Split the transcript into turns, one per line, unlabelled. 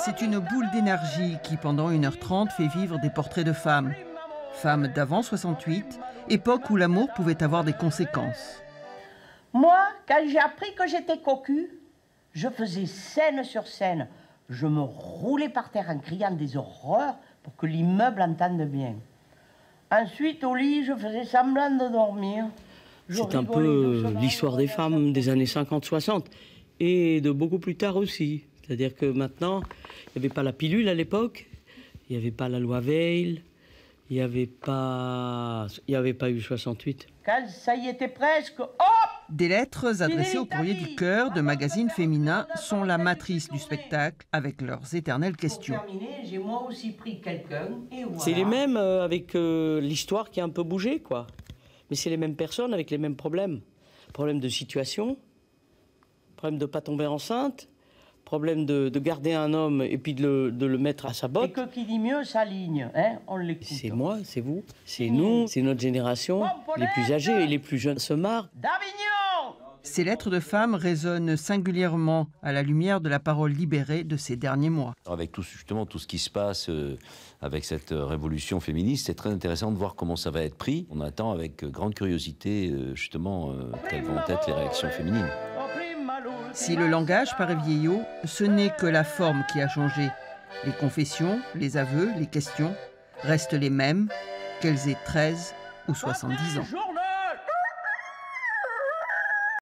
C'est une boule d'énergie qui, pendant 1h30, fait vivre des portraits de femmes. Femmes d'avant 68, époque où l'amour pouvait avoir des conséquences.
Moi, quand j'ai appris que j'étais cocu, je faisais scène sur scène. Je me roulais par terre en criant des horreurs pour que l'immeuble entende bien. Ensuite, au lit, je faisais semblant de dormir.
C'est un peu l'histoire des femmes des années 50-60 et de beaucoup plus tard aussi. C'est-à-dire que maintenant, il n'y avait pas la pilule à l'époque, il n'y avait pas la loi Veil, il n'y avait pas eu 68.
Quand ça y était presque, hop!
Des lettres adressées au courrier du cœur de magazines féminins sont la matrice du spectacle avec leurs éternelles questions.
Pour terminer, j'ai moi aussi pris quelqu'un et voilà.
C'est les mêmes avec l'histoire qui a un peu bougé, quoi. Mais c'est les mêmes personnes avec les mêmes problèmes. Problème de situation, problème de ne pas tomber enceinte, problème de garder un homme et puis de le mettre à sa botte.
Et que qui dit mieux s'aligne, hein, on l'écoute.
C'est moi, c'est vous, c'est nous, c'est notre génération. Les plus âgés et les plus jeunes se marrent.
D'Avignon!
Ces lettres de femmes résonnent singulièrement à la lumière de la parole libérée de ces derniers mois.
Avec tout ce qui se passe avec cette révolution féministe, c'est très intéressant de voir comment ça va être pris. On attend avec grande curiosité justement quelles vont être les réactions féminines.
Si le langage paraît vieillot, ce n'est que la forme qui a changé. Les confessions, les aveux, les questions restent les mêmes, qu'elles aient 13 ou 70 ans.